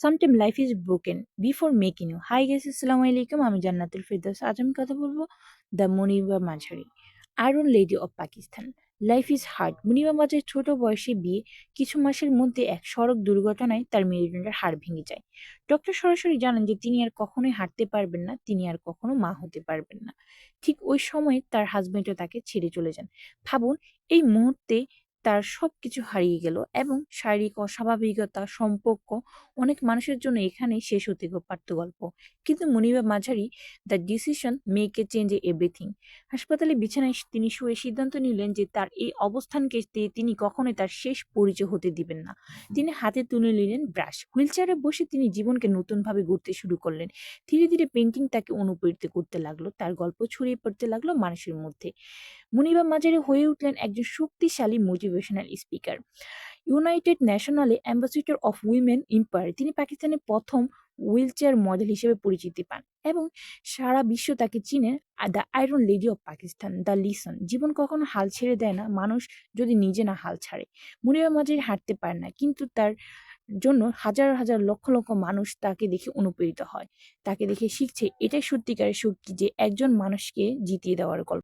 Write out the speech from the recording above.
Sometime life is broken before making you. Hi guys, আসসালামু আলাইকুম। আমি জান্নাতুল ফেরদৌস। আজ আমি কথা বলবো the Muniba Mazari, iron lady of Pakistan. Life is hard. Muniba মাঝারির ছোট বয়সে বিয়ে, কিছু মাসের মধ্যে এক সড়ক দুর্ঘটনায় তার মেরুদণ্ডের হাড় ভেঙে যায়। ডক্টর সরাসরি জানান যে তিনি আর কখনোই হাঁটতে পারবেন না, তিনি আর কখনো মা হতে পারবেন না। ঠিক ওই সময় তার হাজবেন্ডও তাকে ছেড়ে চলে যান। ভাবুন, এই মুহূর্তে তার সবকিছু হারিয়ে গেল এবং শারীরিক অস্বাভাবিকতা, সম্পর্ক, অনেক মানুষের জন্য এখানেই শেষ হতে পারত গল্প। কিন্তু মুনিবা মাঝারি the decision make a change everything. হাসপাতালে বিছানায় তিনি শুয়ে সিদ্ধান্ত নিলেন যে তার এই অবস্থানকে তিনি কখনোই তার শেষ পরিচয় হতে দিবেন না। তিনি হাতে তুলে নিলেন ব্রাশ, হুইল চেয়ারে বসে তিনি জীবনকে নতুনভাবে গড়তে শুরু করলেন। ধীরে ধীরে পেন্টিং তাকে অনুপ্রাণিত করতে লাগলো, তার গল্প ছড়িয়ে পড়তে লাগলো মানুষের মধ্যে। মুনিবা মাঝারি হয়ে উঠলেন একজন শক্তিশালী মোটিভেশনাল স্পিকার, ইউনাইটেড ন্যাশনালে অ্যাম্বাসেডর অফ উইমেন এম্পায়ার। তিনি পাকিস্তানের প্রথম হুইলচেয়ার মডেল হিসেবে পরিচিতি পান এবং সারা বিশ্ব তাকে চিনে the iron lady of Pakistan. The lesson, জীবন কখনো হাল ছেড়ে দেয় না, মানুষ যদি নিজে না হাল ছাড়ে। মুনিবা মাঝারি হাঁটতে পারে না, কিন্তু তার জন্য হাজার হাজার লক্ষ লক্ষ মানুষ তাকে দেখে অনুপ্রেরিত হয়, তাকে দেখে শিখছে। এটাই সত্যিকারের শক্তি, যে একজন মানুষকে জিতিয়ে দেওয়ার গল্প।